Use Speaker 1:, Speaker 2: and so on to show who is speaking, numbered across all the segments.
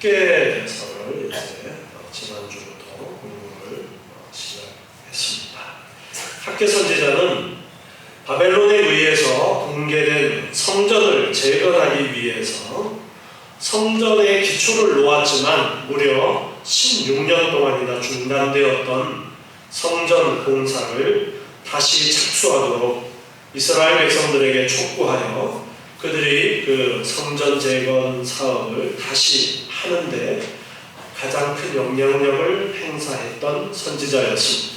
Speaker 1: 학계대사를 이제 지난주부터 공부를 시작했습니다. 학계 선지자는 바벨론에 의해서 붕괴된 성전을 재건하기 위해서 성전의 기초를 놓았지만 무려 16년 동안이나 중단되었던 성전 공사를 다시 착수하도록 이스라엘 백성들에게 촉구하여 그들이 그 성전 재건 사업을 다시 하는데 가장 큰 영향력을 행사했던 선지자였습니다.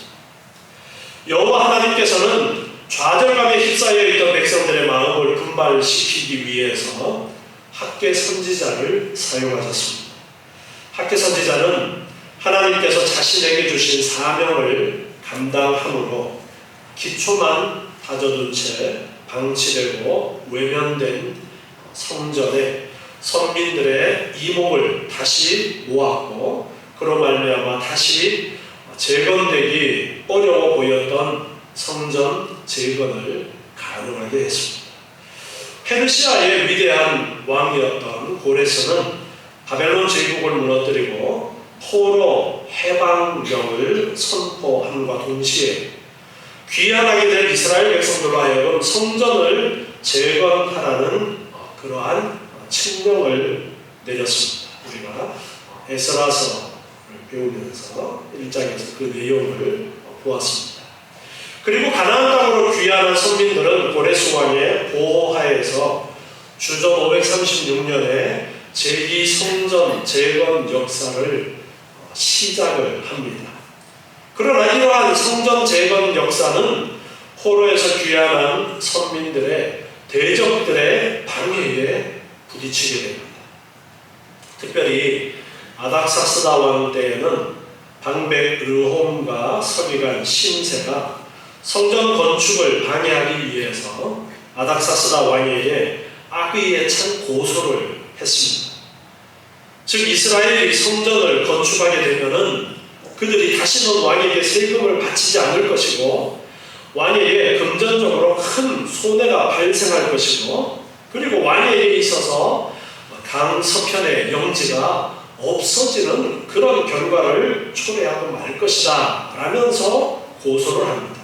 Speaker 1: 여호와 하나님께서는 좌절감에 휩싸여 있던 백성들의 마음을 분발시키기 위해서 학계 선지자를 사용하셨습니다. 학계 선지자는 하나님께서 자신에게 주신 사명을 감당함으로 기초만 다져둔 채 방치되고 외면된 성전에 선민들의 이목을 다시 모았고 그로 말미암아 다시 재건되기 어려워 보였던 성전 재건을 가능하게 했습니다. 페르시아의 위대한 왕이었던 고레스는 바벨론 제국을 무너뜨리고 포로 해방령을 선포함과 동시에 귀환하게 될 이스라엘 백성들로 하여금 성전을 재건하라는 그러한 칙령을 내렸습니다. 우리가 에스라서를 배우면서 1장에서 그 내용을 보았습니다. 그리고 가나안 땅으로 귀환한 선민들은 고레스 왕의 보호하에서 주전 536년에 제2 성전 재건 역사를 시작을 합니다. 그러나 이러한 성전 재건 역사는 포로에서 귀환한 선민들의 대적들의 방해에 부딪히게 됩니다. 특별히 아닥사스다 왕 때에는 방백 르홈과 서기관 심세가 성전 건축을 방해하기 위해서 아닥사스다 왕에게 악의에 찬 고소를 했습니다. 즉 이스라엘이 성전을 건축하게 되면은 그들이 다시는 왕에게 세금을 바치지 않을 것이고 왕에게 금전적으로 큰 손해가 발생할 것이고 그리고 왕에게 있어서 강서편의 영지가 없어지는 그런 결과를 초래하고 말 것이다 라면서 고소를 합니다.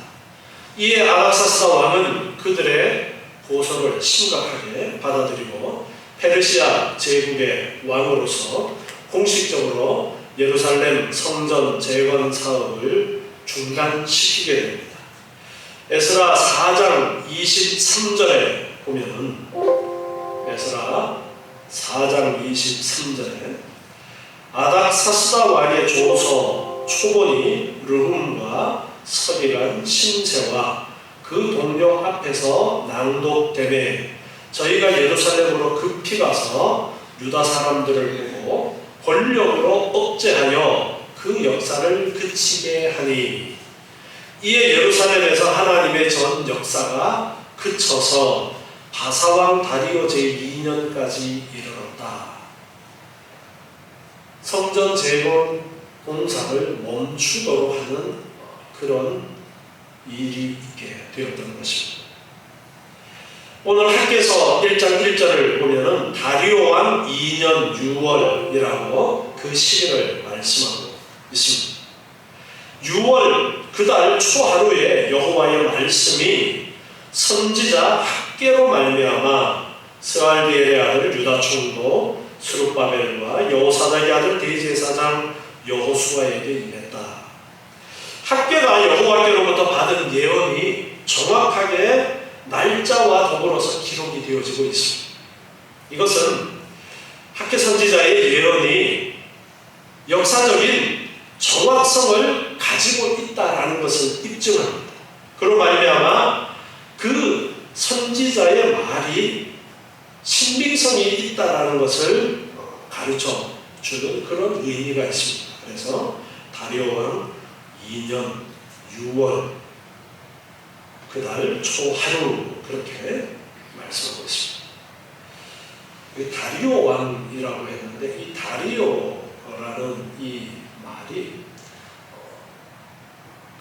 Speaker 1: 이에 아닥사스다 왕은 그들의 고소를 심각하게 받아들이고 페르시아 제국의 왕으로서 공식적으로 예루살렘 성전 재건 사업을 중단시키게 됩니다. 에스라 4장 23절에 보면은 에스라 4장 23절에 아닥사스다 왕의 조서 초본이 르훔과 서기관 심세와 그 동료 앞에서 낭독되매 저희가 예루살렘으로 급히 가서 유다 사람들을 보고 권력으로 억제하여 그 역사를 그치게 하니 이에 예루살렘에서 하나님의 전 역사가 그쳐서 바사왕 다리오 제2년까지 이르렀다. 성전 재건 공사를 멈추도록 하는 그런 일이 있게 되었던 것입니다. 오늘 학개서 1장 1절을 보면은 다리오 왕 2년 6월이라고 그 시기를 말씀하고 있습니다. 6월 그달 초하루에 여호와의 말씀이 선지자 학개로 말미암아 스알디엘의 아들 유다 총독 스룹바벨과 여호사닥의 아들 대제사장 여호수아에게 임했다. 학개가 여호와께로부터 받은 예언이 정확하게 날짜와 더불어서 기록이 되어지고 있습니다. 이것은 학개 선지자의 예언이 역사적인 정확성을 가지고 있다라는 것을 입증합니다. 그로 말미암아 그 선지자의 말이 신빙성이 있다라는 것을 가르쳐 주는 그런 의미가 있습니다. 그래서 다리오 왕 2년 6월 그달 초하루 그렇게 말씀하고 있습니다. 다리오 왕이라고 했는데 이 다리오라는 이 말이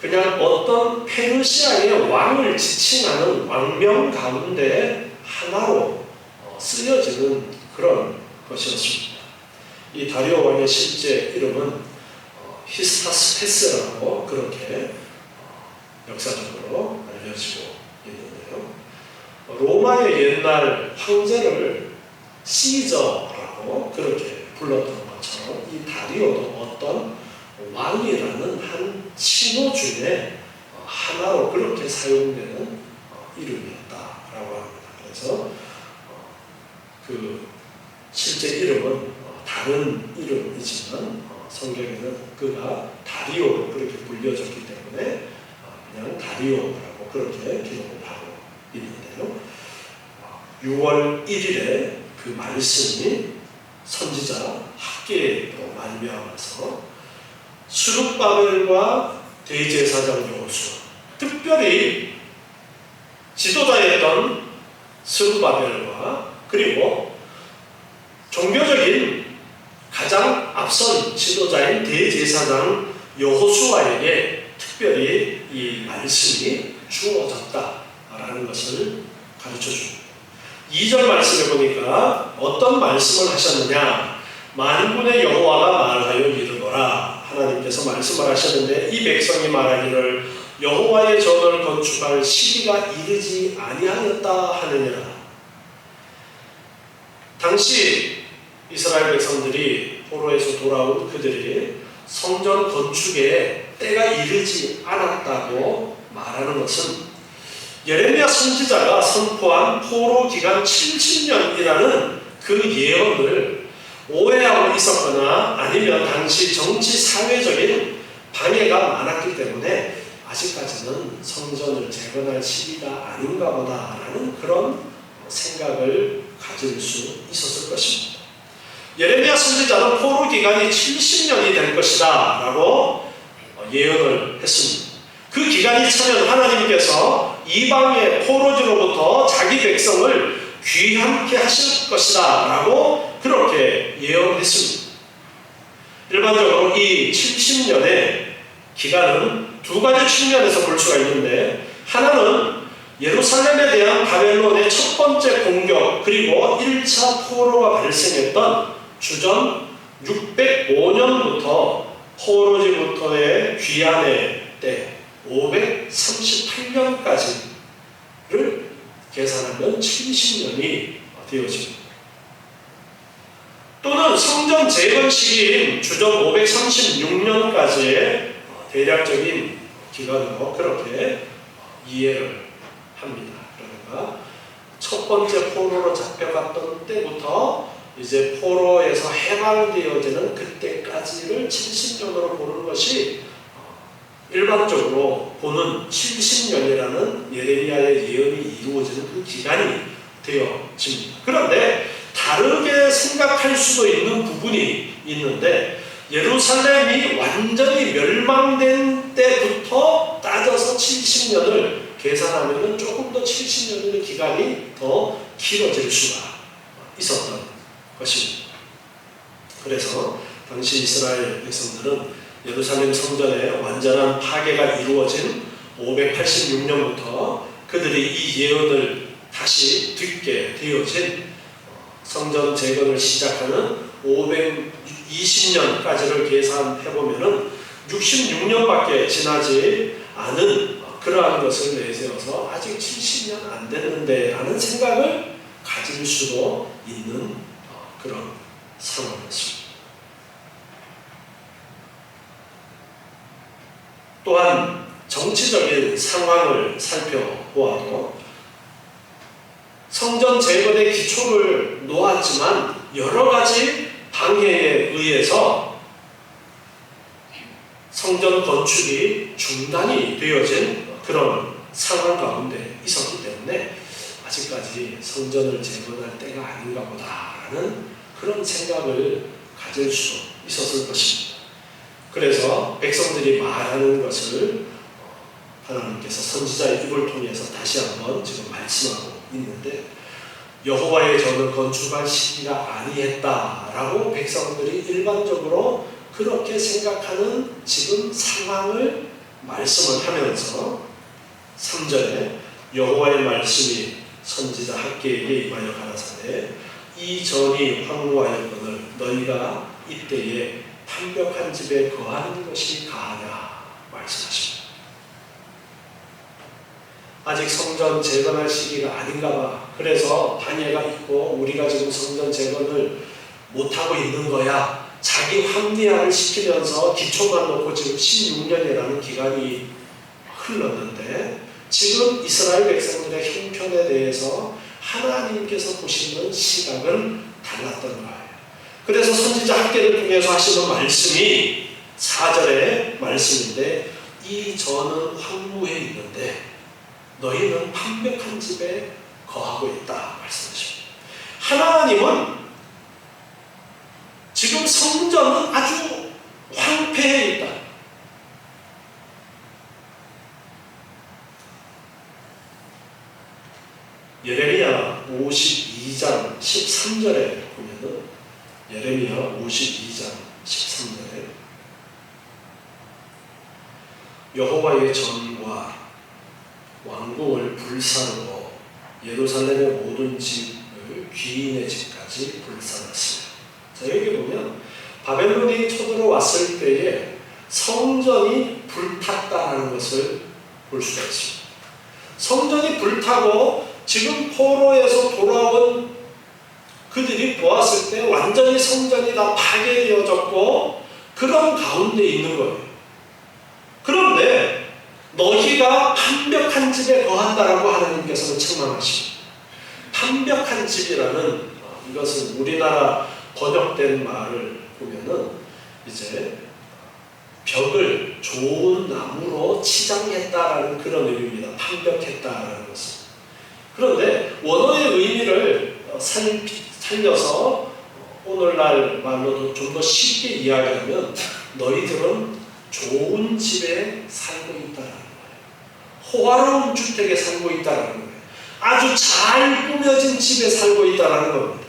Speaker 1: 그냥 어떤 페르시아의 왕을 지칭하는 왕명 가운데 하나로 쓰여지는 그런 것이었습니다. 이 다리오 왕의 실제 이름은 히스타스페스라고 그렇게 역사적으로 알려지고 있는데요. 로마의 옛날 황제를 시저라고 그렇게 불렀던 것처럼 이 다리오도 어떤 왕이라는 한 칭호 중에 하나로 그렇게 사용되는 이름이었다라고 합니다. 그래서 그 실제 이름은 다른 이름이지만 성경에는 그가 다리오로 그렇게 불려졌기 때문에 그냥 다리오라고 그렇게 기록을 하고 있는데요. 6월 1일에 그 말씀이 선지자 학개로 말미암아서 스룹바벨과 대제사장 여호수아, 특별히 지도자였던 스룹바벨과 그리고 종교적인 가장 앞선 지도자인 대제사장 여호수아에게 특별히 이 말씀이 주어졌다라는 것을 가르쳐 줍니다. 2절 말씀에 보니까 어떤 말씀을 하셨느냐? 만군의 여호와가 말하여 이르노라. 하나님께서 말씀을 하셨는데 이 백성이 말하기를 여호와의 전을 건축할 시기가 이르지 아니하였다 하느니라. 당시 이스라엘 백성들이 포로에서 돌아온 그들이 성전 건축에 때가 이르지 않았다고 말하는 것은 예레미야 선지자가 선포한 포로 기간 70년이라는 그 예언을 오해하고 있었거나 아니면 당시 정치 사회적인 방해가 많았기 때문에 아직까지는 성전을 재건할 시기가 아닌가 보다라는 그런 생각을 가질 수 있었을 것입니다. 예레미야 선지자는 포로 기간이 70년이 될 것이다 라고 예언을 했습니다. 그 기간이 차면 하나님께서 이방의 포로지로부터 자기 백성을 귀ham케 하실 것이다 라고 그렇게 예언했습니다. 일반적으로 이 70년의 기간은 두 가지 측면에서 볼 수가 있는데, 하나는 예루살렘에 대한 바벨론의 첫 번째 공격 그리고 1차 포로가 발생했던 주전 605년부터 포로지부터의 귀환의 때 538년까지를 계산하면 70년이 되어집니다. 또는 성전 재건 시기인 주전 536년까지의 대략적인 기간으로 그렇게 이해를 합니다. 그러니까 첫 번째 포로로 잡혀갔던 때부터 이제 포로에서 해방되어지는 그때까지를 70년으로 보는 것이 일반적으로 보는 70년이라는 예레미야의 예언이 이루어지는 그 기간이 되어집니다. 그런데 다르게 생각할 수도 있는 부분이 있는데, 예루살렘이 완전히 멸망된 때부터 따져서 70년을 계산하면 조금 더 70년의 기간이 더 길어질 수가 있었던 것입니다. 그래서 당시 이스라엘 백성들은 예루살렘 성전의 완전한 파괴가 이루어진 586년부터 그들이 이 예언을 다시 듣게 되어진 성전 재건을 시작하는 520년까지를 계산해보면 66년밖에 지나지 않은 그러한 것을 내세워서 아직 70년 안 됐는데 라는 생각을 가질 수도 있는 그런 상황이었습니다. 또한 정치적인 상황을 살펴보아도 성전 재건의 기초를 놓았지만 여러 가지 방해에 의해서 성전 건축이 중단이 되어진 그런 상황 가운데 있었기 때문에 아직까지 성전을 재건할 때가 아닌가 보다라는 그런 생각을 가질 수 있었을 것입니다. 그래서 백성들이 말하는 것을 하나님께서 선지자의 입을 통해서 다시 한번 지금 말씀하고 있는데, 여호와의 전을 건축할 시기가 아니했다라고 백성들이 일반적으로 그렇게 생각하는 지금 상황을 말씀을 하면서 3절에 여호와의 말씀이 선지자 학개에게 임하여 가라사대 이전이 황무하였거늘 너희가 이때에 판벽한 집에 거하는 것이 가하냐 말씀하십니다. 아직 성전 재건할 시기가 아닌가 봐. 그래서 방해가 있고 우리가 지금 성전 재건을 못하고 있는 거야. 자기 합리화를 시키면서 기초만 놓고 지금 16년이라는 기간이 흘렀는데 지금 이스라엘 백성들의 형편에 대해서 하나님께서 보시는 시각은 달랐던 거예요. 그래서 선지자 학계를 통해서 하시는 말씀이 4절의 말씀인데 이 전은 황무해 있는데 너희는 판벽한 집에 거하고 있다 말씀하십니다. 하나님은 지금 성전은 아주 황폐해 있다. 예레미야 52장 13절에 보면은 예레미야 52장 13절에 여호와의 전과 왕궁을 불사르고 예루살렘의 모든 집을 귀인의 집까지 불사랐습니다. 자, 여기 보면 바벨론이 쳐들어왔을 때에 성전이 불탔다는 것을 볼 수가 있습니다. 성전이 불타고 지금 포로에서 돌아온 그들이 보았을 때 완전히 성전이 다 파괴되어졌고 그런 가운데 있는 거예요. 그런데 너희가 판벽한 집에 거한다라고 하나님께서는 책망하십니다. 판벽한 집이라는 이것은 우리나라 번역된 말을 보면은 이제 벽을 좋은 나무로 치장했다라는 그런 의미입니다. 판벽했다라는 것은. 그런데 원어의 의미를 살려서 오늘날 말로도 좀 더 쉽게 이야기하면 너희들은 좋은 집에 살고 있다라는 거예요. 호화로운 주택에 살고 있다라는 거예요. 아주 잘 꾸며진 집에 살고 있다라는 겁니다.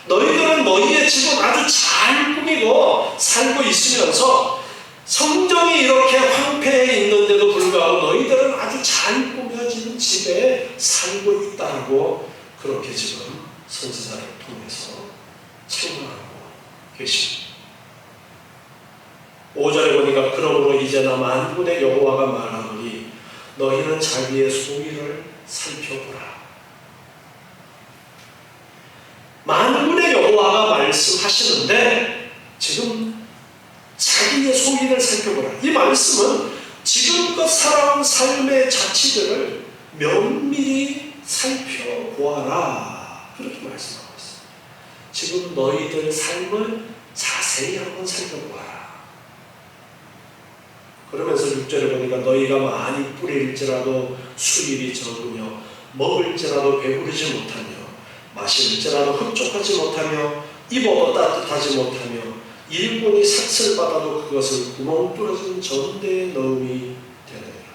Speaker 1: 너희들은 너희의 집은 아주 잘 꾸미고 살고 있으면서 성전이 이렇게 황폐해 있는데도 불구하고 너희들은 아주 잘 꾸며진 집에 살고 있다고 그렇게 지금 선지자를 통해서 책망하고 계십니다. 5절에 보니까 그러므로 이제 나 만군의 여호와가 말하노니 너희는 자기의 소위를 살펴보라. 만군의 여호와가 말씀하시는데 지금 자기의 소위를 살펴보라. 이 말씀은 지금껏 살아온 삶의 자취들을 면밀히 살펴보아라. 그렇게 말씀하고 있습니다. 지금 너희들 삶을 자세히 한번 살펴보아라. 그러면서 6절에 보니까 너희가 많이 뿌릴지라도 수입이 적으며 먹을지라도 배부르지 못하며 마실지라도 흡족하지 못하며 입어도 따뜻하지 못하며 일꾼이 삭슬 받아도 그것을 구멍 뚫어진 전대에 넣음이 되느니라.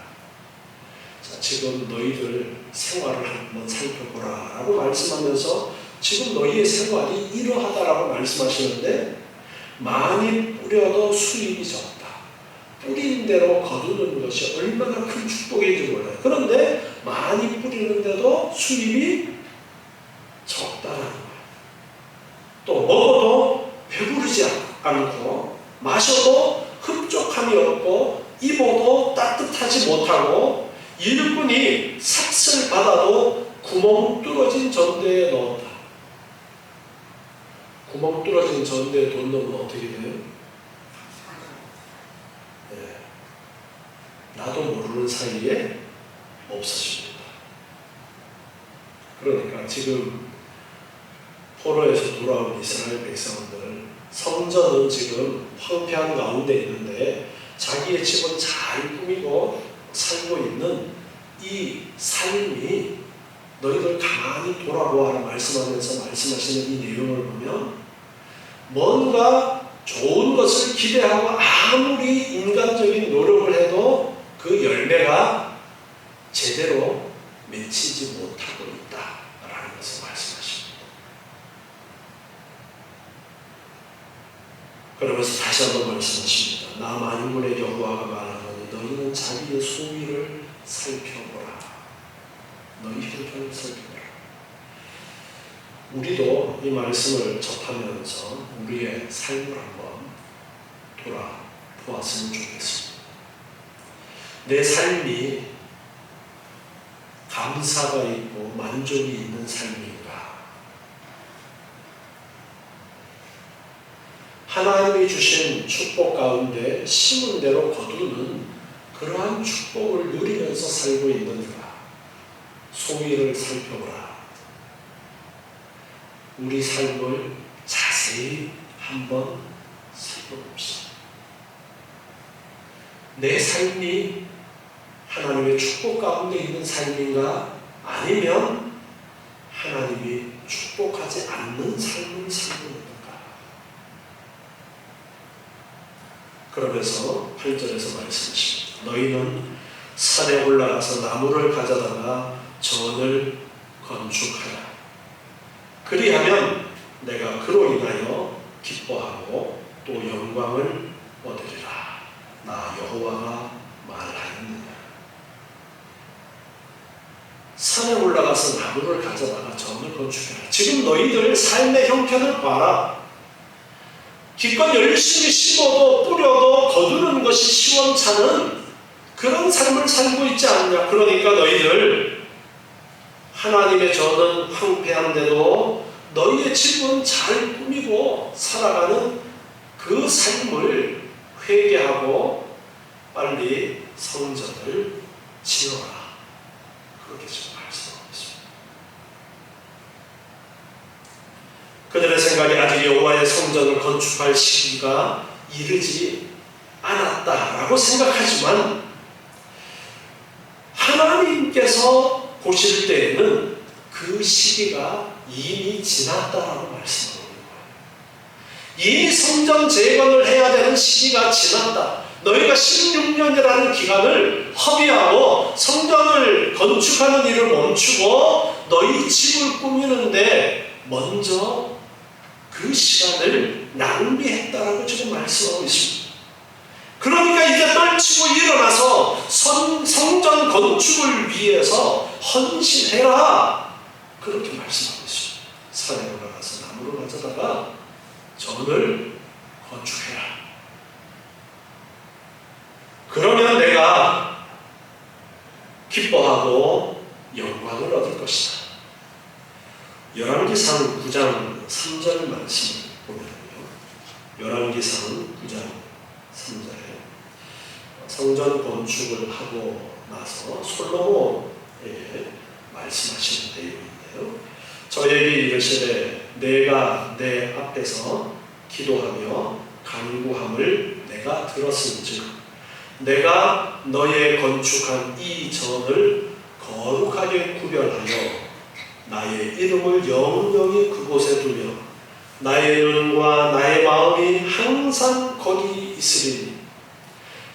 Speaker 1: 자, 지금 너희들 생활을 한번 살펴보라 라고 말씀하면서 지금 너희의 생활이 이러하다라고 말씀하시는데 많이 뿌려도 수입이 적다. 뿌리는 대로 거두는 것이 얼마나 큰 축복인지 몰라요. 그런데 많이 뿌리는데도 수입이 적다라는 거예요. 또 먹어도 배부르지 않고 마셔도 흡족함이 없고 입어도 따뜻하지 못하고 일꾼이 삭슬 받아도 구멍 뚫어진 전대에 넣었다. 구멍 뚫어진 전대에 돈 넣으면 어떻게 돼요? 나도 모르는 사이에 없어집니다. 그러니까 지금 포로에서 돌아온 이스라엘 백성들 성전은 지금 황폐한 가운데 있는데 자기의 집은 잘 꾸미고 살고 있는 이 삶이 너희들 가만히 돌아보아라 말씀하면서 말씀하시는 이 내용을 보면 뭔가 좋은 것을 기대하고 아무리 인간적인 노력을 해도 그 열매가 제대로 맺히지 못하고 있다라는 것을 말씀하십니다. 그러면서 다시 한번 말씀하십니다. 나 만군의 여호와가 말하노니 너희는 자기의 소위를 살펴보라. 너희 형편을 살펴보라. 우리도 이 말씀을 접하면서 우리의 삶을 한번 돌아보았으면 좋겠습니다. 내 삶이 감사가 있고 만족이 있는 삶인가? 하나님이 주신 축복 가운데 심은 대로 거두는 그러한 축복을 누리면서 살고 있는가? 소위를 살펴보라. 우리 삶을 자세히 한번 살펴봅시다. 내 삶이 하나님의 축복 가운데 있는 삶인가? 아니면 하나님이 축복하지 않는 삶을 살고 있는가? 그러면서 8절에서 말씀하십니다. 너희는 산에 올라가서 나무를 가져다가 전을 건축하라. 그리하면 내가 그로 인하여 기뻐하고 또 영광을 얻으리라. 나 여호와가 말하였느니라. 산에 올라가서 나무를 가져다가 전을 건축해라. 지금 너희들 삶의 형편을 봐라. 기껏 열심히 심어도 뿌려도 거두는 것이 시원찮은 그런 삶을 살고 있지 않냐. 그러니까 너희들 하나님의 전은 황폐한데도 너희의 집은 잘 꾸미고 살아가는 그 삶을 회개하고 빨리 성전을 지어라. 그렇게 지금 말씀하고 있습니다. 그들의 생각이 아직 여호와의 성전을 건축할 시기가 이르지 않았다라고 생각하지만 하나님께서 보실 때에는 그 시기가 이미 지났다라고 말씀하고 있는 거예요. 이미 성전 재건을 해야 되는 시기가 지났다. 너희가 16년이라는 기간을 허비하고 성전을 건축하는 일을 멈추고 너희 집을 꾸미는데 먼저 그 시간을 낭비했다라고 지금 말씀하고 있습니다. 그러니까 이제 떨치고 일어나서 성전 건축을 위해서 헌신해라. 그렇게 말씀하고 있습니다. 산에 올라가서 나무를 가져다가 전을 건축해라. 그러면 내가 기뻐하고 영광을 얻을 것이다. 열왕기상 9장 3절 말씀을 보면요. 열왕기상 9장 3절에 성전 건축을 하고 나서 솔로몬에게 말씀하시는 내용인데요. 저에게 이르시되 내가 내 앞에서 기도하며 간구함을 내가 들었은즉 내가 너의 건축한 이 전을 거룩하게 구별하여 나의 이름을 영영히 그곳에 두며 나의 눈과 나의 마음이 항상 거기 있으리니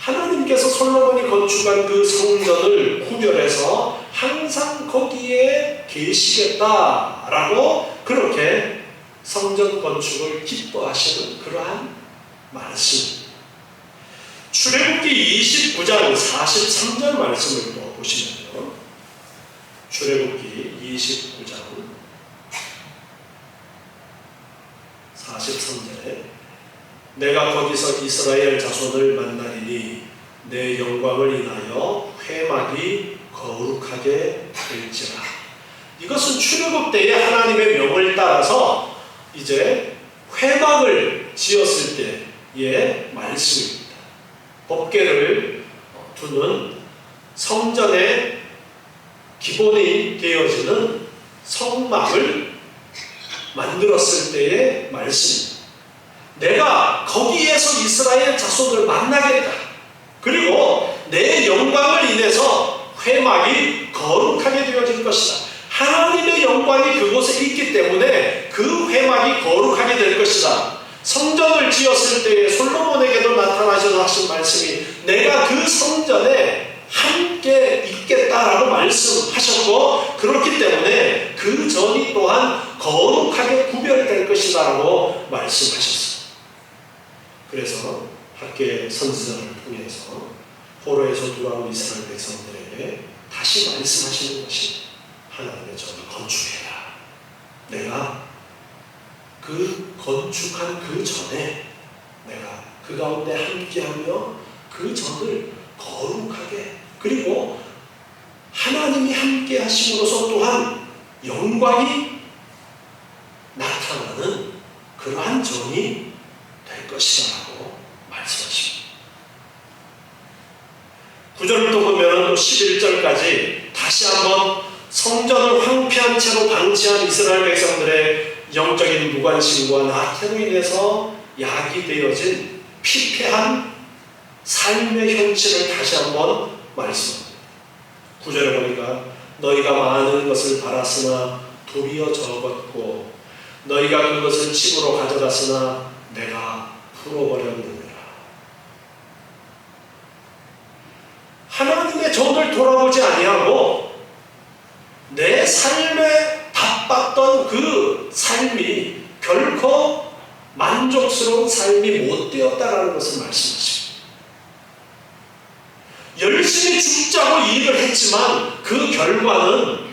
Speaker 1: 하나님께서 솔로몬이 건축한 그 성전을 구별해서 항상 거기에 계시겠다라고 그렇게 성전 건축을 기뻐하시는 그러한 말씀. 출애굽기 29장 43절 말씀을 또 보시면요. 출애굽기 29장 43절에 내가 거기서 이스라엘 자손을 만나리니 내 영광을 인하여 회막이 거룩하게 될지라. 이것은 출애굽 때에 하나님의 명을 따라서 이제 회막을 지었을 때의 말씀입니다. 법궤를 두는 성전의 기본이 되어지는 성막을 만들었을 때의 말씀입니다. 내가 거기에서 이스라엘 자손을 만나겠다. 그리고 내 영광을 인해서 회막이 거룩하게 되어질 것이다. 하나님의 영광이 그곳에 있기 때문에 그 회막이 거룩하게 될 것이다. 성전을 지었을 때에 솔로몬에게도 나타나셔서 하신 말씀이 내가 그 성전에 함께 있겠다라고 말씀하셨고 그렇기 때문에 그 전이 또한 거룩하게 구별될 것이다라고 말씀하셨습니다. 그래서 학계 선지자를 통해서 포로에서 돌아온 이스라엘 백성들에게 다시 말씀하시는 것이 하나님의 전을 건축해라. 내가 그 건축한 그 전에 내가 그 가운데 함께하며 그 전을 거룩하게, 그리고 하나님이 함께 하심으로써 또한 영광이 나타나는 그러한 전이 될 것이라고 말씀하십니다. 9절을 또 보면 또 11절까지 다시 한번 성전을 황폐한 채로 방치한 이스라엘 백성들의 영적인 무관심과 나태로 인해서 야기되어진 피폐한 삶의 현실을 다시 한번 말씀합니다. 9절에 보니까 너희가 많은 것을 바랐으나 도리어 적었고 너희가 그것을 집으로 가져갔으나 내가 풀어버렸느니라. 하나님의 전을 돌아보지 아니하고 내 삶에 바빴던 그 삶이 결코 만족스러운 삶이 못 되었다라는 것을 말씀하십니다. 열심히 죽자고 일을 했지만 그 결과는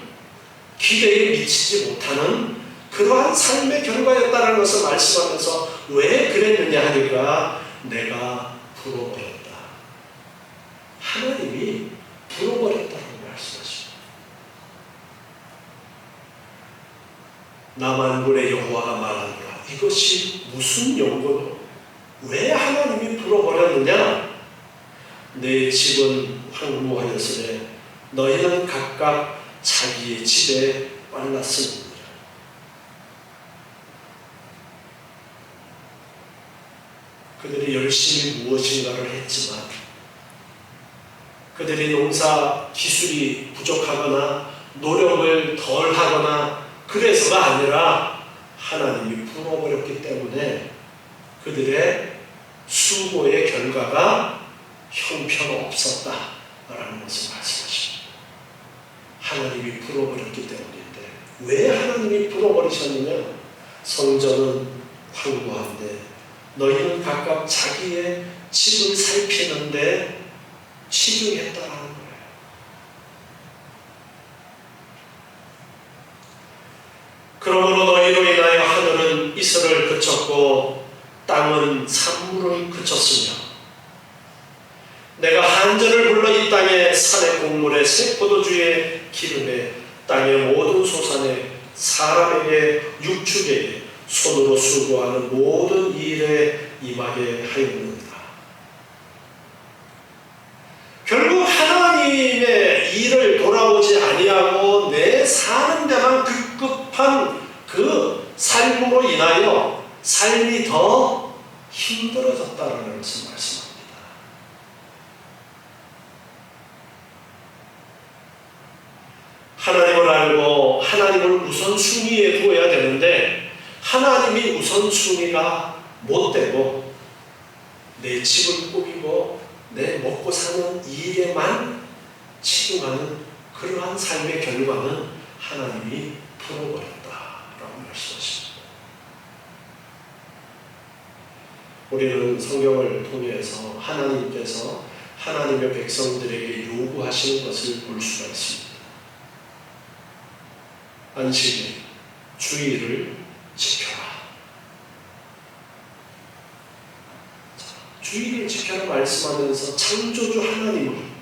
Speaker 1: 기대에 미치지 못하는 그러한 삶의 결과였다는 것을 말씀하면서 왜 그랬느냐 하니까 내가 풀어버렸다. 하나님이 풀어버렸다고 말씀하십니다. 나만군의 여호와가 말하노라. 이것이 무슨 용어로 왜 하나님이 풀어버렸느냐? 내 집은 황무하였으되 너희는 각각 자기의 집에 빨랐습니다. 그들이 열심히 무엇인가를 했지만 그들이 농사 기술이 부족하거나 노력을 덜 하거나 그래서가 아니라 하나님이 풀어버렸기 때문에 그들의 수고의 결과가 형편없었다라는 것을 말씀하십니다. 하나님이 풀어버렸기 때문인데 왜 하나님이 풀어버리셨느냐? 성전은 황무한데 너희는 각각 자기의 집을 살피는데 치중했다라는 거예요. 그러므로 너희로 인하여 하늘은 이슬을 그쳤고 땅은 산물을 그쳤으며 내가 한전을 불러 이 땅에 산의 곡물에 새 포도주의 기름에 땅의 모든 소산에 사람에게 육축에 손으로 수고하는 모든 일에 임하게 하였느니라. 결국 하나님의 일을 돌아보지 아니하고 내 사는 데만 급급한 그 삶으로 인하여 삶이 더 힘들어졌다는 것을 말씀합니다. 하나님을 알고 하나님을 우선순위에 두어야 되는데 하나님이 우선순위가 못되고 내 집을 꾸미고 내 먹고 사는 일에만 치중하는 그러한 삶의 결과는 하나님이 풀어버렸다라고 말씀하십니다. 우리는 성경을 통해서 하나님께서 하나님의 백성들에게 요구하시는 것을 볼 수가 있습니다. 안식일, 주일을 지켜라. 주일을 지켜라 말씀하면서 창조주 하나님은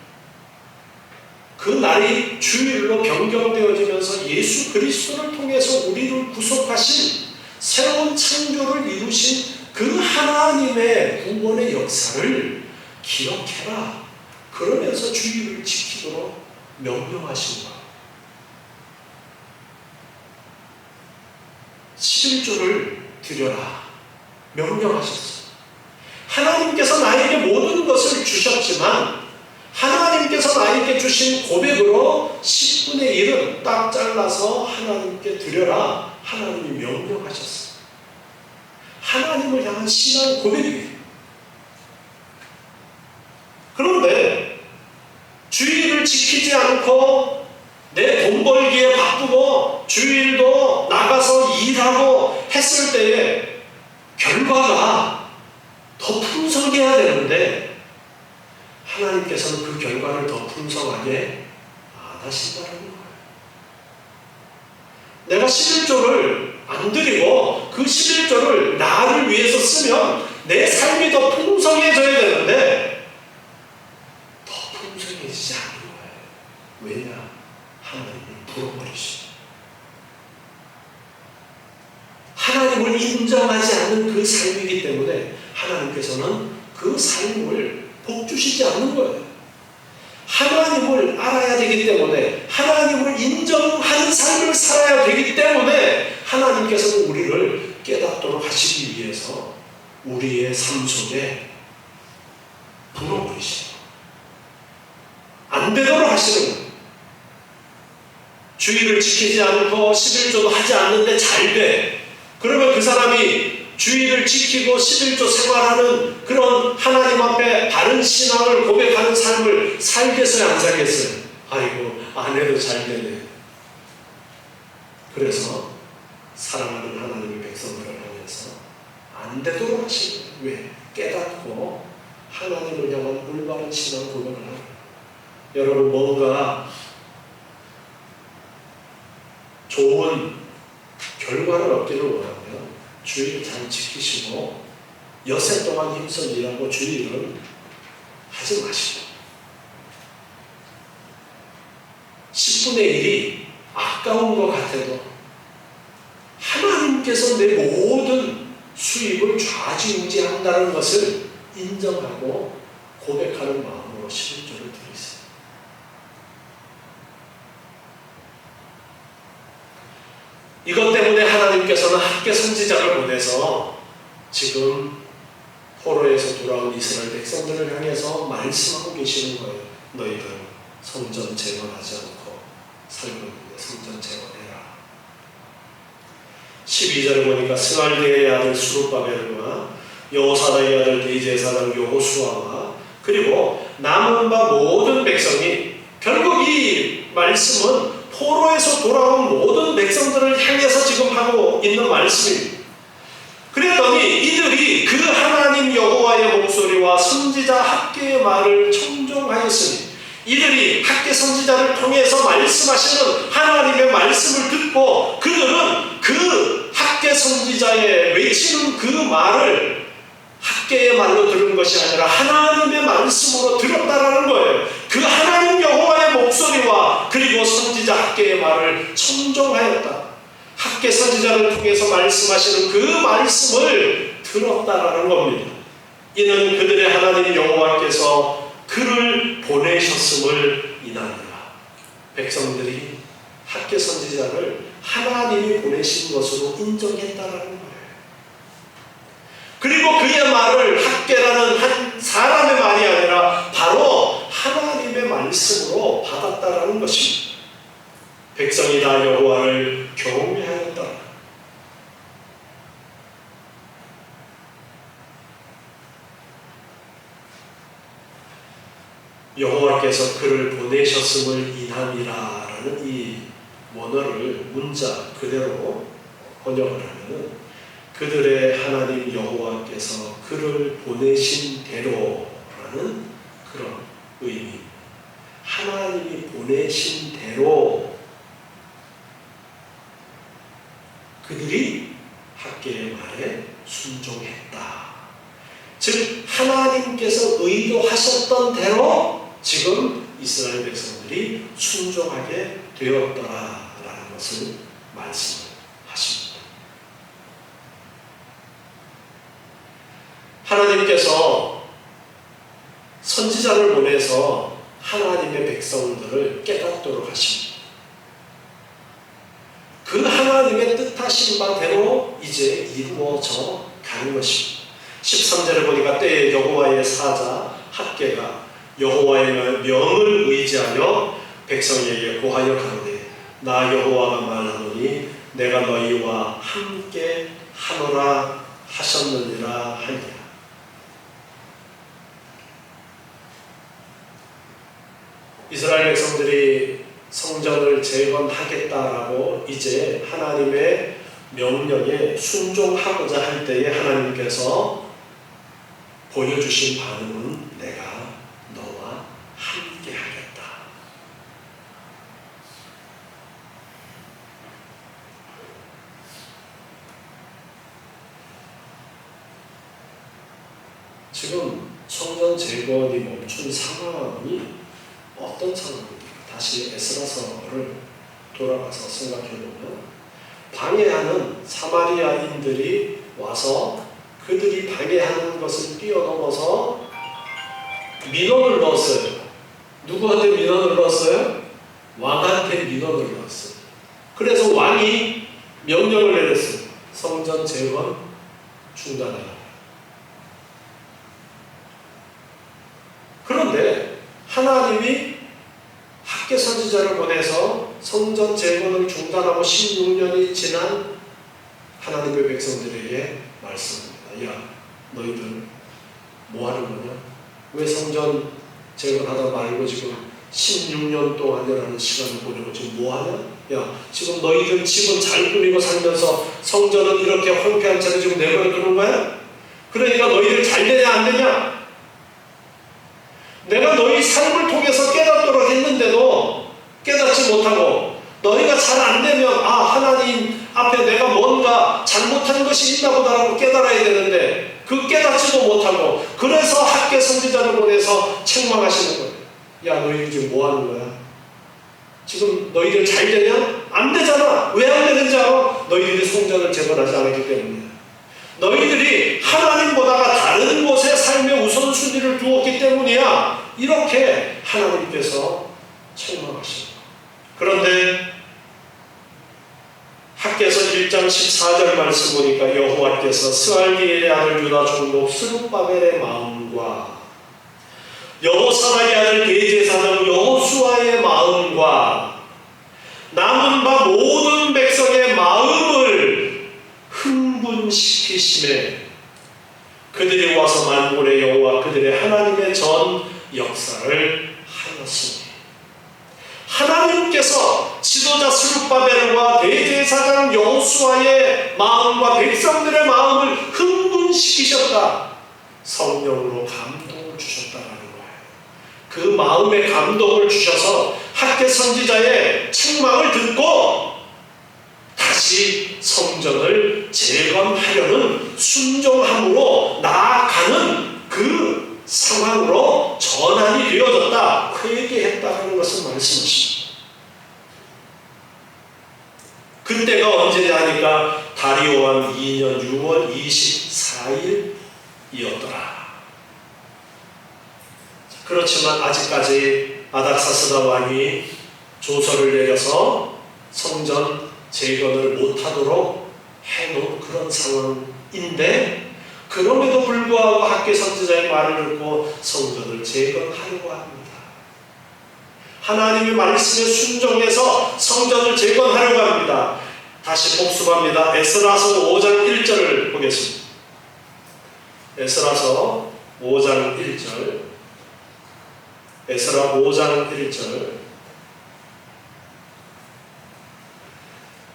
Speaker 1: 그 날이 주일로 변경되어지면서 예수 그리스도를 통해서 우리를 구속하신 새로운 창조를 이루신 그 하나님의 구원의 역사를 기억해라. 그러면서 주일을 지키도록 명령하신 것. 11조를 드려라 명령하셨어요. 하나님께서 나에게 모든 것을 주셨지만 하나님께서 나에게 주신 고백으로 10분의 1은 딱 잘라서 하나님께 드려라 하나님이 명령하셨어요. 하나님을 향한 신앙 고백이에요. 그런데 주일을 지키지 않고 내 돈 벌기에 바쁘고 주일도 나가서 일하고 했을 때에 결과가 더 풍성해야 되는데 하나님께서는 그 결과를 더 풍성하게 안 하신다는 거예요. 내가 11조를 안 드리고 그 11조를 나를 위해서 쓰면 내 삶이 더 풍성해져야 되는데 더 풍성해지지 않는 거예요. 왜냐? 하나님이 불어버리시죠. 하나님을 인정하지 않는 그 삶이기 때문에 하나님께서는 그 삶을 복 주시지 않는 거예요. 하나님을 알아야 되기 때문에, 하나님을 인정하는 삶을 살아야 되기 때문에 하나님께서는 우리를 깨닫도록 하시기 위해서 우리의 삶 속에 불어버리시고 안 되도록 하시는 거예요. 주의를 지키지 않고 11조도 하지 않는데 잘 돼. 그러면 그 사람이 주의를 지키고 11조 생활하는 그런 하나님 앞에 바른 신앙을 고백하는 삶을 살겠어요, 안 살겠어요? 아이고, 안 해도 잘 되네. 그래서 사랑하는 하나님의 백성들을 향해서 안 되도록 하시는 거예요. 왜? 깨닫고 하나님을 향한 올바른 신앙 고백을 하는 거예요. 여러분, 뭔가 좋은 결과를 얻기를 원하면 주의를 잘 지키시고 여세 동안 힘써 일하고 주의를 하지 마시고 10분의 1이 아까운 것 같아도 하나님께서 내 모든 수입을 좌지우지한다는 것을 인정하고 고백하는 마음으로 11조를 드리세요. 이것 때문에 하나님께서는 학개 선지자를 보내서 지금 포로에서 돌아온 이스라엘 백성들을 향해서 말씀하고 계시는 거예요. 너희들 성전 재건하지 않고 살고 있는데 성전 재건해라. 12절을 보니까 스갈디엘의 아들 스룹바벨과 여호사다의 아들 대제사장 여호수아와 그리고 남은 바 모든 백성이, 결국 이 말씀은 포로에서 돌아온 모든 백성들을 향해서 지금 하고 있는 말씀입니다. 그랬더니 이들이 그 하나님 여호와의 목소리와 선지자 학개의 말을 청종하였으니, 이들이 학개 선지자를 통해서 말씀하시는 하나님의 말씀을 듣고 그들은 그 학개 선지자의 외치는 그 말을 학개의 말로 들은 것이 아니라 하나님의 말씀으로 들었다라는 거예요. 그 하나님 여호와의 목소리와 그리고 선지자 학개의 말을 청종하였다. 학개 선지자를 통해서 말씀하시는 그 말씀을 들었다라는 겁니다. 이는 그들의 하나님 여호와께서 그를 보내셨음을 인하니라. 백성들이 학개 선지자를 하나님이 보내신 것으로 인정했다라는 거예요. 그리고 그의 말을 학개라는 한 사람의 말이 아니라 바로 하나님의 말씀으로 받았다라는 것입니다. 백성이 다 여호와를 경외하였다. 여호와께서 그를 보내셨음을 인함이라라는 이 원어를 문자 그대로 번역을 하면은 그들의 하나님 여호와께서 그를 보내신 대로라는 그런 의미. 하나님이 보내신 대로 그들이 학개의 말에 순종했다. 즉 하나님께서 의도하셨던 대로 지금 이스라엘 백성들이 순종하게 되었더라라는 것을 말씀하십니다. 하나님께서 선지자를 보내서 하나님의 백성들을 깨닫도록 하십니다. 그 하나님의 뜻하신 바대로 이제 이루어져 가는 것입니다. 13절에 보니까 때에 여호와의 사자 학개가 여호와의 명을 의지하여 백성에게 고하여 가로되 나 여호와가 말하노니 내가 너희와 함께 하노라 하셨느니라 하니라. 이스라엘 백성들이 성전을 재건하겠다라고 이제 하나님의 명령에 순종하고자 할 때에 하나님께서 보여주신 반응은 내가 너와 함께 하겠다. 지금 성전 재건이 멈춘 상황이 어떤 상황입니까? 다시 에스라서를 돌아가서 생각해보면 방해하는 사마리아인들이 와서 그들이 방해하는 것을 뛰어넘어서 민원을 넣었어요. 누구한테 민원을 넣었어요? 왕한테 민원을 넣었어요. 그래서 왕이 명령을 내렸어요. 성전 재건 중단하라. 그런데 하나님이 학개 선지자를 보내서 성전 재건을 중단하고 16년이 지난 하나님의 백성들에게 말씀합니다. 야, 너희들 뭐 하는 거냐? 왜 성전 재건하다 말고 지금 16년 동안이라는 시간을 보내고 지금 뭐 하냐? 야, 지금 너희들 집은 잘 꾸미고 살면서 성전은 이렇게 황폐한 채로 지금 내버려 두는 거야? 그러니까 너희들 잘 되냐 안 되냐? 내가 너희 삶을 통해서 깨닫도록 했는데도 깨닫지 못하고 너희가 잘 안 되면 하나님 앞에 내가 뭔가 잘못한 것이 있나 보다라고 깨달아야 되는데 그 깨닫지도 못하고 그래서 학개 선지자를 보내서 책망하시는 거예요. 야, 너희들 지금 뭐 하는 거야? 지금 너희들 잘 되냐? 안 되잖아. 왜 안 되는지 알아? 너희들이 성전을 재건하지 않았기 때문이야. 너희들이 하나님보다가 다른 곳에 삶의 우선순위를 두었기 때문이야. 이렇게 하나님께서 책망하십니다. 그런데 학개서 1장 14절 말씀 보니까 여호와께서 스알디엘의 아들 유다 총독 스룹바벨의 마음과 여호사닥의 아들 대제사장 여호수아의 마음과 남은 바 모든 백성의 마음을 흥분시키심에 그들이 와서 만군의 여호와 그들의 하나님의 전 역사를 하였으니 하나님께서 지도자 스룹바벨과 대제사장 여호수아의 마음과 백성들의 마음을 흥분시키셨다. 성령으로 감동을 주셨다라는 거예요. 그 마음의 감동을 주셔서 학개 선지자의 책망을 듣고 다시 성전을 재건하려는 순종함으로 나아가는 그 상황으로 전환이 되어졌다. 회개했다는 것을 말씀하십니다. 그때가 언제냐 하니까 다리오 왕 2년 6월 24일이었더라. 그렇지만 아직까지 아닥사스다 왕이 조서를 내려서 성전 재건을 못하도록 해놓은 그런 상황인데 그럼에도 불구하고 학개 선지자의 말을 듣고 성전을 재건하려고 합니다. 하나님의 말씀에 순종해서 성전을 재건하려고 합니다. 다시 복습합니다. 에스라서 5장 1절을 보겠습니다. 에스라서 5장 1절 에스라 5장 1절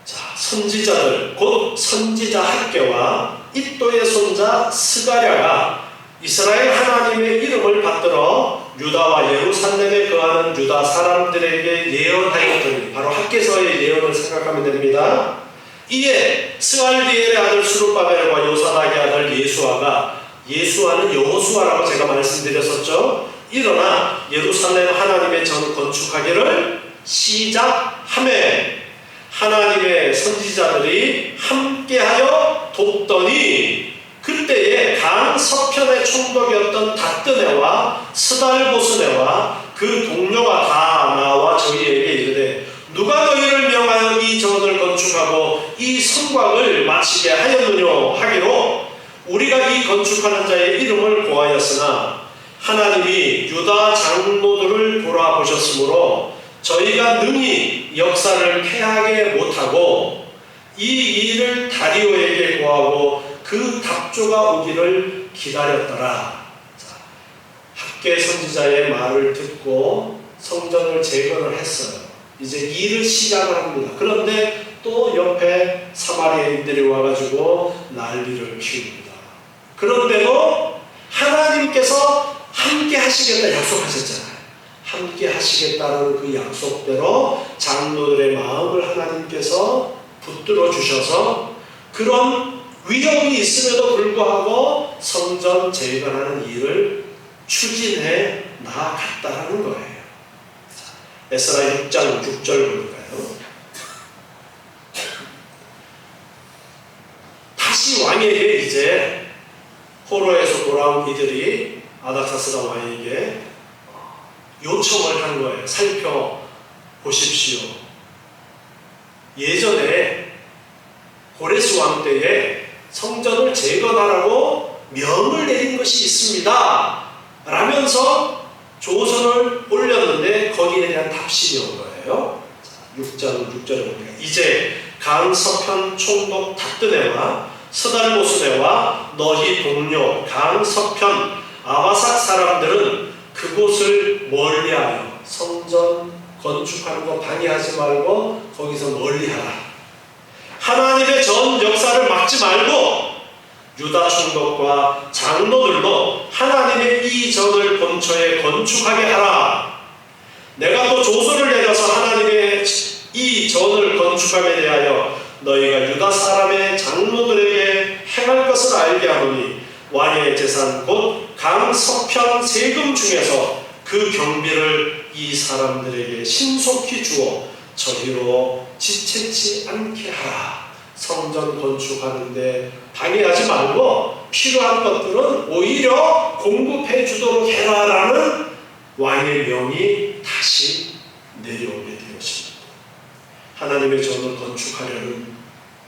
Speaker 1: 자, 선지자들 곧 선지자 학개와 id도의 손자 스가랴가 이스라엘 하나님의 이름을 받들어 유다와 예루살렘에 거하는 유다 사람들에게 예언하였더니 바로 학개서의 예언을 생각하면 됩니다. 이에 스알디엘의 아들 스룹바벨과 요사닥의 아들 예수아가 예수아는 여호수아라고 제가 말씀드렸었죠. 일어나 예루살렘 하나님의 전 건축하기를 시작하매 하나님의 선지자들이 함께하여 돕더니 그때에 강 서편의 총독이었던 다뜨네와 스달보스네와 그 동료가 다 나와 저희에게 이르되 누가 너희를 명하여 이 전을 건축하고 이 성곽을 마치게 하였느냐 하기로 우리가 이 건축하는 자의 이름을 고하였으나 하나님이 유다 장로들을 돌아보셨으므로 저희가 능히 역사를 패하게 못하고 이 일을 다리오에게 고하고 그 답조가 오기를 기다렸더라. 자, 학개 선지자의 말을 듣고 성전을 재건을 했어요. 이제 일을 시작을 합니다. 그런데 또 옆에 사마리아인들이 와가지고 난리를 피웁니다. 그런데도 하나님께서 함께 하시겠다 약속하셨잖아요. 함께 하시겠다는 그 약속대로 장로들의 마음을 하나님께서 붙들어 주셔서 그런 위협이 있음에도 불구하고 성전 재건하는 일을 추진해 나아갔다는 거예요. 에스라 6장 6절 볼까요? 다시 왕에게 이제 포로에서 돌아온 이들이 아닥사스다 왕에게 요청을 한 거예요. 살펴보십시오. 예전에 고레스 왕 때에 성전을 재건하라고 명을 내린 것이 있습니다 라면서 조서를 올렸는데 거기에 대한 답신이 온 거예요. 6장 6절에 보니까 이제 강서편 총독 닥드네와 스달보스네와 너희 동료 강서편 아바삭 사람들은 그곳을 멀리하여 성전 건축하는 거 방해하지 말고 거기서 멀리하라. 하나님의 전 역사를 막지 말고 유다 총독과 장로들로 하나님의 이 전을 본처에 건축하게 하라. 내가 또 조서를 내려서 하나님의 이 전을 건축함에 대하여 너희가 유다 사람의 장로들에게 행할 것을 알게 하노니 왕의 재산 곧 강서편 세금 중에서 그 경비를 이 사람들에게 신속히 주어 저희로 지체치 않게 하라. 성전 건축하는데 방해하지 말고 필요한 것들은 오히려 공급해 주도록 해라라는 왕의 명이 다시 내려오게 되었습니다. 하나님의 전을 건축하려는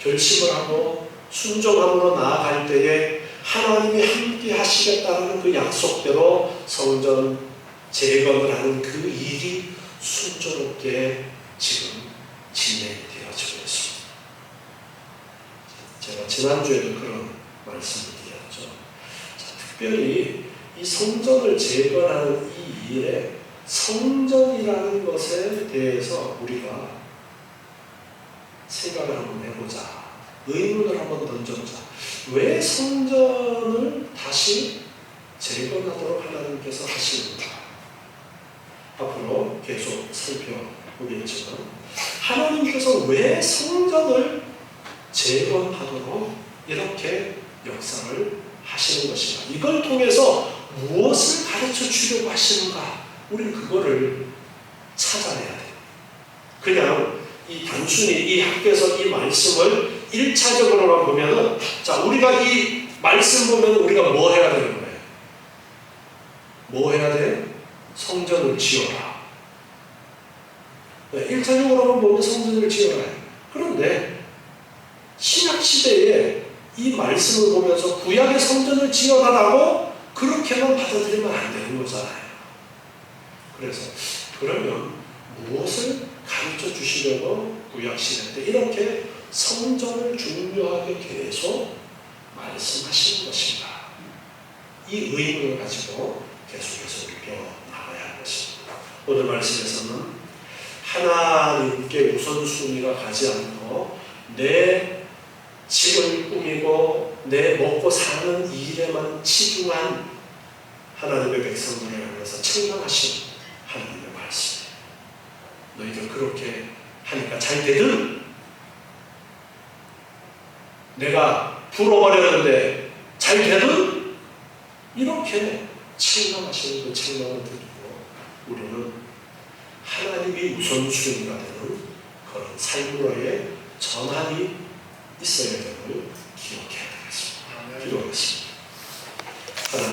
Speaker 1: 결심을 하고 순종함으로 나아갈 때에 하나님이 함께 하시겠다는 그 약속대로 성전 재건을 하는 그 일이 순조롭게 지금 진행이 되어지고 있습니다. 제가 지난주에도 그런 말씀을 드렸죠. 특별히 이 성전을 재건하는 이 일에 성전이라는 것에 대해서 우리가 생각을 한번 해보자. 의문을 한번 던져보자. 왜 성전을 다시 재건하도록 하나님께서 하시는가? 앞으로 계속 살펴보겠지만 하나님께서 왜 성전을 재건하도록 이렇게 역사를 하시는 것인가? 이걸 통해서 무엇을 가르쳐 주려고 하시는가? 우리는 그거를 찾아내야 돼요. 그냥 이 단순히 이 학교에서 이 말씀을 1차적으로만 보면은, 자, 우리가 이 말씀 보면 우리가 뭐 해야 되는 거예요? 뭐 해야 돼? 성전을 지어라. 1차적으로만 보면 성전을 지어라. 그런데 신약시대에 이 말씀을 보면서 구약의 성전을 지어라라고 그렇게만 받아들이면 안 되는 거잖아요. 그래서 그러면 무엇을 가르쳐 주시려고 구약시대 때 이렇게 성전을 중요하게 계속 말씀하시는 것인가? 이 의문을 가지고 계속해서 배워나가야 할 것입니다. 오늘 말씀에서는 하나님께 우선순위가 가지 않고 내 집을 꾸미고 내 먹고 사는 일에만 치중한 하나님의 백성들을 향해서 책망하신 하나님의 말씀이에요. 너희들 그렇게 하니까 잘 되든 내가 불어버렸는데 잘 되든 이렇게 책망하시는 그 책망을 듣고 우리는 하나님이 우선순위가 되는 그런 삶으로의 전환이 있어야 됨을 기억해야 되겠습니다. 기도하겠습니다.